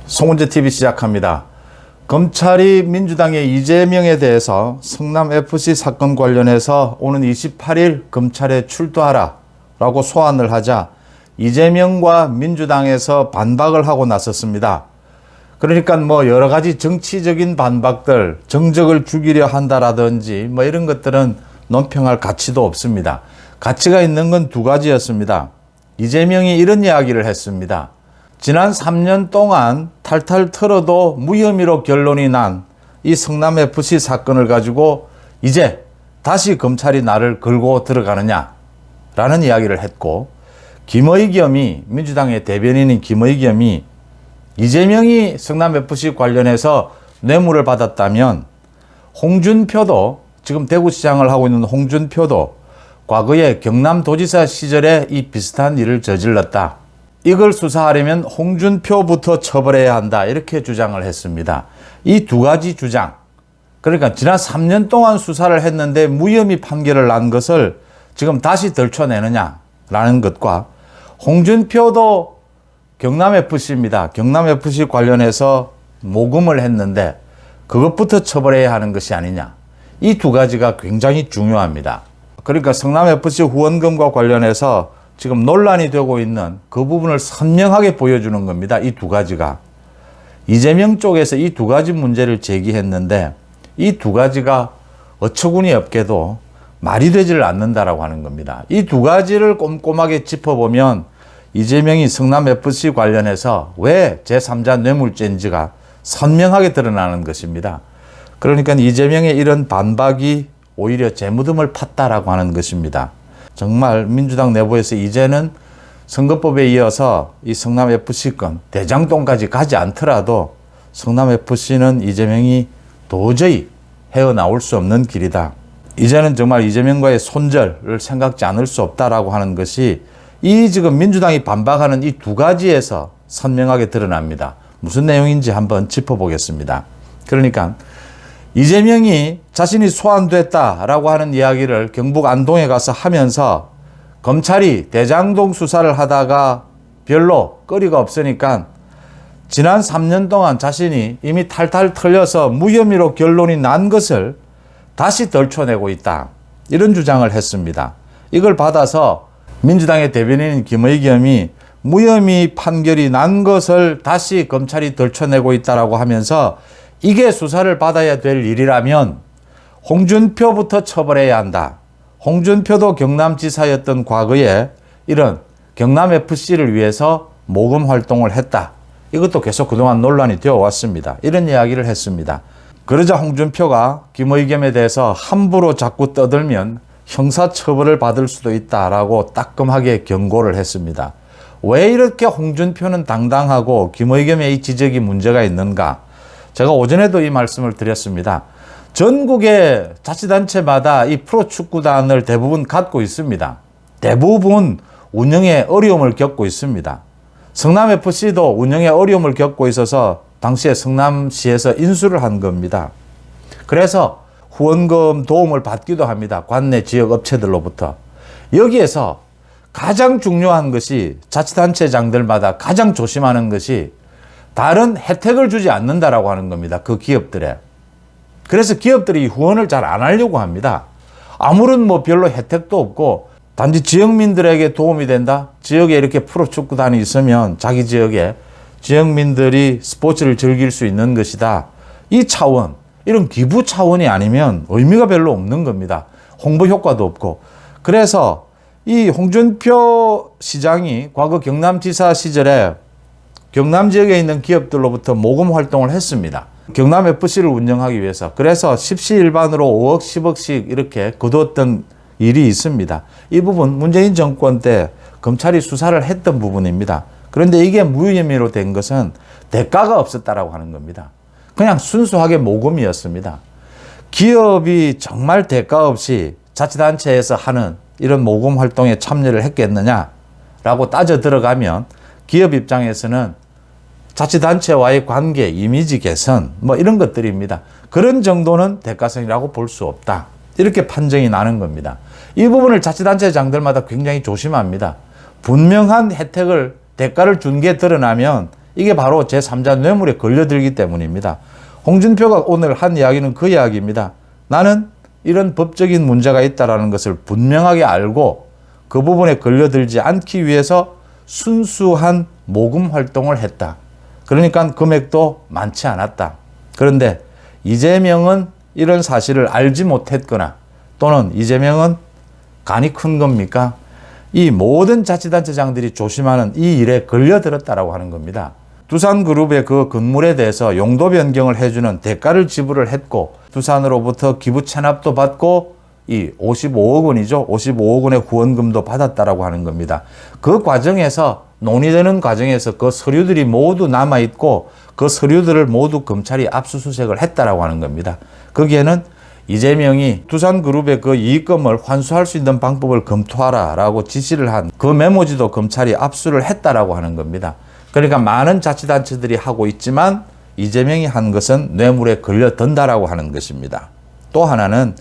송은재TV 시작합니다. 검찰이 민주당의 이재명에 대해서 성남FC 사건 관련해서 오는 28일 검찰에 출두하라 라고 소환을 하자 이재명과 민주당에서 반박을 하고 나섰습니다. 그러니까 뭐 여러 가지 정치적인 반박들, 정적을 죽이려 한다라든지 뭐 이런 것들은 논평할 가치도 없습니다. 가치가 있는 건 두 가지였습니다. 이재명이 이런 이야기를 했습니다. 지난 3년 동안 탈탈 털어도 무혐의로 결론이 난 이 성남FC 사건을 가지고 이제 다시 검찰이 나를 걸고 들어가느냐 라는 이야기를 했고, 김의겸이, 민주당의 대변인인 김의겸이 이재명이 성남FC 관련해서 뇌물을 받았다면 홍준표도, 지금 대구시장을 하고 있는 홍준표도 과거에 경남도지사 시절에 이 비슷한 일을 저질렀다. 이걸 수사하려면 홍준표부터 처벌해야 한다. 이렇게 주장을 했습니다. 이 두 가지 주장. 그러니까 지난 3년 동안 수사를 했는데 무혐의 판결을 난 것을 지금 다시 들춰내느냐라는 것과, 홍준표도 경남FC입니다. 경남FC 관련해서 모금을 했는데 그것부터 처벌해야 하는 것이 아니냐. 이 두 가지가 굉장히 중요합니다. 그러니까 성남FC 후원금과 관련해서 지금 논란이 되고 있는 그 부분을 선명하게 보여주는 겁니다. 이 두 가지가. 이재명 쪽에서 이 두 가지 문제를 제기했는데 이 두 가지가 어처구니 없게도 말이 되지를 않는다라고 하는 겁니다. 이 두 가지를 꼼꼼하게 짚어보면 이재명이 성남FC 관련해서 왜 제3자 뇌물죄인지가 선명하게 드러나는 것입니다. 그러니까 이재명의 이런 반박이 오히려 재무듬을 팠다라고 하는 것입니다. 정말 민주당 내부에서 이제는 선거법에 이어서 이 성남FC 건 대장동까지 가지 않더라도 성남FC는 이재명이 도저히 헤어나올 수 없는 길이다. 이제는 정말 이재명과의 손절을 생각지 않을 수 없다라고 하는 것이 이 지금 민주당이 반박하는 이 두 가지에서 선명하게 드러납니다. 무슨 내용인지 한번 짚어보겠습니다. 그러니까 이재명이 자신이 소환됐다라고 하는 이야기를 경북 안동에 가서 하면서 검찰이 대장동 수사를 하다가 별로 거리가 없으니까 지난 3년 동안 자신이 이미 탈탈 털려서 무혐의로 결론이 난 것을 다시 덜쳐내고 있다. 이런 주장을 했습니다. 이걸 받아서 민주당의 대변인인 김의겸이 무혐의 판결이 난 것을 다시 검찰이 덜쳐내고 있다라고 하면서 이게 수사를 받아야 될 일이라면 홍준표부터 처벌해야 한다. 홍준표도 경남지사였던 과거에 이런 경남FC를 위해서 모금 활동을 했다. 이것도 계속 그동안 논란이 되어 왔습니다. 이런 이야기를 했습니다. 그러자 홍준표가 김의겸에 대해서 함부로 자꾸 떠들면 형사처벌을 받을 수도 있다라고 따끔하게 경고를 했습니다. 왜 이렇게 홍준표는 당당하고 김의겸의 이 지적이 문제가 있는가? 제가 오전에도 이 말씀을 드렸습니다. 전국의 자치단체마다 이 프로축구단을 대부분 갖고 있습니다. 대부분 운영에 어려움을 겪고 있습니다. 성남FC도 운영에 어려움을 겪고 있어서 당시에 성남시에서 인수를 한 겁니다. 그래서 후원금 도움을 받기도 합니다. 관내 지역 업체들로부터. 여기에서 가장 중요한 것이 자치단체장들마다 가장 조심하는 것이 다른 혜택을 주지 않는다라고 하는 겁니다. 그 기업들에. 그래서 기업들이 후원을 잘 안 하려고 합니다. 아무런 뭐 별로 혜택도 없고 단지 지역민들에게 도움이 된다. 지역에 이렇게 프로축구단이 있으면 자기 지역에 지역민들이 스포츠를 즐길 수 있는 것이다. 이 차원, 이런 기부 차원이 아니면 의미가 별로 없는 겁니다. 홍보 효과도 없고. 그래서 이 홍준표 시장이 과거 경남지사 시절에 경남 지역에 있는 기업들로부터 모금 활동을 했습니다. 경남FC를 운영하기 위해서. 그래서 십시일반으로 5억, 10억씩 이렇게 거두었던 일이 있습니다. 이 부분 문재인 정권 때 검찰이 수사를 했던 부분입니다. 그런데 이게 무혐의로 된 것은 대가가 없었다라고 하는 겁니다. 그냥 순수하게 모금이었습니다. 기업이 정말 대가 없이 자치단체에서 하는 이런 모금 활동에 참여를 했겠느냐라고 따져 들어가면 기업 입장에서는 자치단체와의 관계, 이미지 개선 뭐 이런 것들입니다. 그런 정도는 대가성이라고 볼 수 없다. 이렇게 판정이 나는 겁니다. 이 부분을 자치단체장들마다 굉장히 조심합니다. 분명한 혜택을, 대가를 준 게 드러나면 이게 바로 제3자 뇌물에 걸려들기 때문입니다. 홍준표가 오늘 한 이야기는 그 이야기입니다. 나는 이런 법적인 문제가 있다는 것을 분명하게 알고 그 부분에 걸려들지 않기 위해서 순수한 모금 활동을 했다. 그러니까 금액도 많지 않았다. 그런데 이재명은 이런 사실을 알지 못했거나 또는 이재명은 간이 큰 겁니까? 이 모든 자치단체장들이 조심하는 이 일에 걸려들었다라고 하는 겁니다. 두산그룹의 그 건물에 대해서 용도 변경을 해주는 대가를 지불을 했고 두산으로부터 기부 체납도 받고 이 55억 원이죠. 55억 원의 후원금도 받았다라고 하는 겁니다. 그 과정에서 논의되는 과정에서 그 서류들이 모두 남아있고 그 서류들을 모두 검찰이 압수수색을 했다라고 하는 겁니다. 거기에는 이재명이 두산그룹의 그 이익금을 환수할 수 있는 방법을 검토하라라고 지시를 한 그 메모지도 검찰이 압수를 했다라고 하는 겁니다. 그러니까 많은 자치단체들이 하고 있지만 이재명이 한 것은 뇌물에 걸려든다라고 하는 것입니다. 또 하나는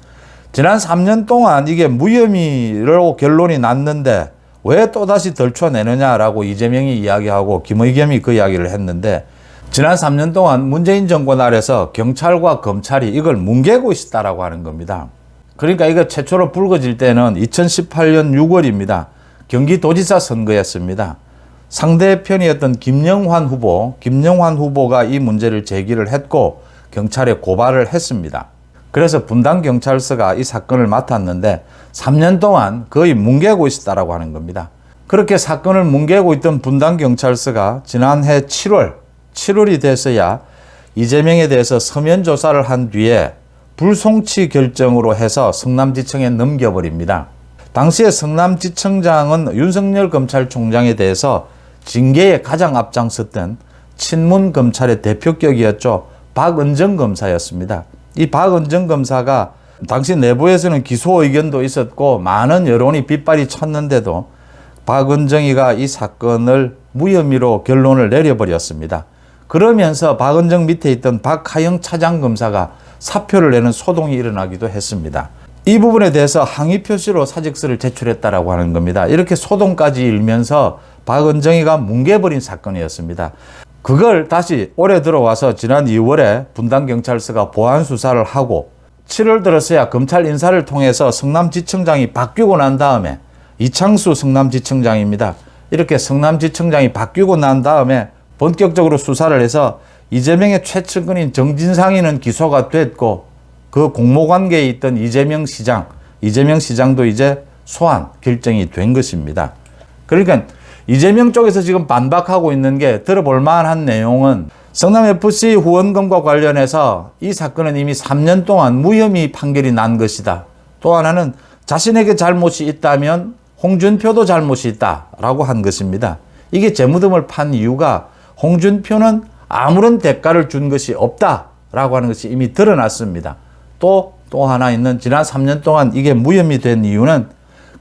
지난 3년 동안 이게 무혐의로 결론이 났는데 왜 또다시 덜쳐내느냐라고 이재명이 이야기하고 김의겸이 그 이야기를 했는데 지난 3년 동안 문재인 정권 아래서 경찰과 검찰이 이걸 뭉개고 있었다라고 하는 겁니다. 그러니까 이거 최초로 불거질 때는 2018년 6월입니다. 경기도지사 선거였습니다. 상대편이었던 김영환 후보가 이 문제를 제기를 했고 경찰에 고발을 했습니다. 그래서 분당경찰서가 이 사건을 맡았는데 3년 동안 거의 뭉개고 있었다라고 하는 겁니다. 그렇게 사건을 뭉개고 있던 분당경찰서가 지난해 7월이 돼서야 이재명에 대해서 서면 조사를 한 뒤에 불송치 결정으로 해서 성남지청에 넘겨버립니다. 당시에 성남지청장은 윤석열 검찰총장에 대해서 징계에 가장 앞장섰던 친문검찰의 대표격이었죠. 박은정 검사였습니다. 이 박은정 검사가 당시 내부에서는 기소 의견도 있었고 많은 여론이 빗발이 쳤는데도 박은정이가 이 사건을 무혐의로 결론을 내려버렸습니다. 그러면서 박은정 밑에 있던 박하영 차장검사가 사표를 내는 소동이 일어나기도 했습니다. 이 부분에 대해서 항의 표시로 사직서를 제출했다라고 하는 겁니다. 이렇게 소동까지 일면서 박은정이가 뭉개버린 사건이었습니다. 그걸 다시 올해 들어와서 지난 2월에 분당경찰서가 보안 수사를 하고 7월 들어서야 검찰 인사를 통해서 성남지청장이 바뀌고 난 다음에 이창수 성남지청장입니다. 이렇게 성남지청장이 바뀌고 난 다음에 본격적으로 수사를 해서 이재명의 최측근인 정진상이는 기소가 됐고 그 공모관계에 있던 이재명 시장도 이제 소환 결정이 된 것입니다. 그러니까 이재명 쪽에서 지금 반박하고 있는 게 들어볼 만한 내용은 성남FC 후원금과 관련해서 이 사건은 이미 3년 동안 무혐의 판결이 난 것이다. 또 하나는 자신에게 잘못이 있다면 홍준표도 잘못이 있다라고 한 것입니다. 이게 재무덤을 판 이유가 홍준표는 아무런 대가를 준 것이 없다라고 하는 것이 이미 드러났습니다. 또 하나 있는 지난 3년 동안 이게 무혐의 된 이유는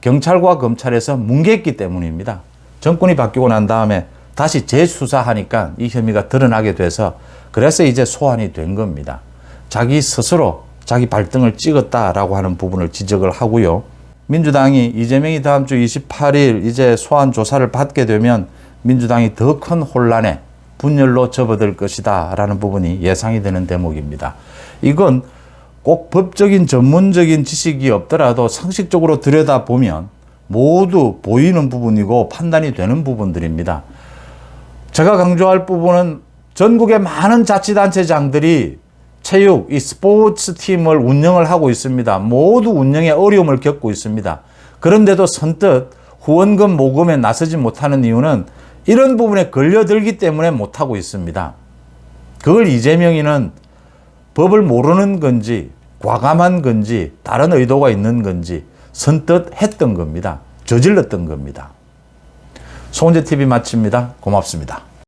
경찰과 검찰에서 뭉갰기 때문입니다. 정권이 바뀌고 난 다음에 다시 재수사하니까 이 혐의가 드러나게 돼서 그래서 이제 소환이 된 겁니다. 자기 스스로 자기 발등을 찍었다라고 하는 부분을 지적을 하고요. 민주당이 이재명이 다음 주 28일 이제 소환 조사를 받게 되면 민주당이 더 큰 혼란에 분열로 접어들 것이다 라는 부분이 예상이 되는 대목입니다. 이건 꼭 법적인 전문적인 지식이 없더라도 상식적으로 들여다보면 모두 보이는 부분이고 판단이 되는 부분들입니다. 제가 강조할 부분은 전국의 많은 자치단체장들이 체육, 이 스포츠 팀을 운영을 하고 있습니다. 모두 운영에 어려움을 겪고 있습니다. 그런데도 선뜻 후원금 모금에 나서지 못하는 이유는 이런 부분에 걸려들기 때문에 못하고 있습니다. 그걸 이재명이는 법을 모르는 건지 과감한 건지 다른 의도가 있는 건지 선뜻 했던 겁니다. 저질렀던 겁니다. 송은재TV 마칩니다. 고맙습니다.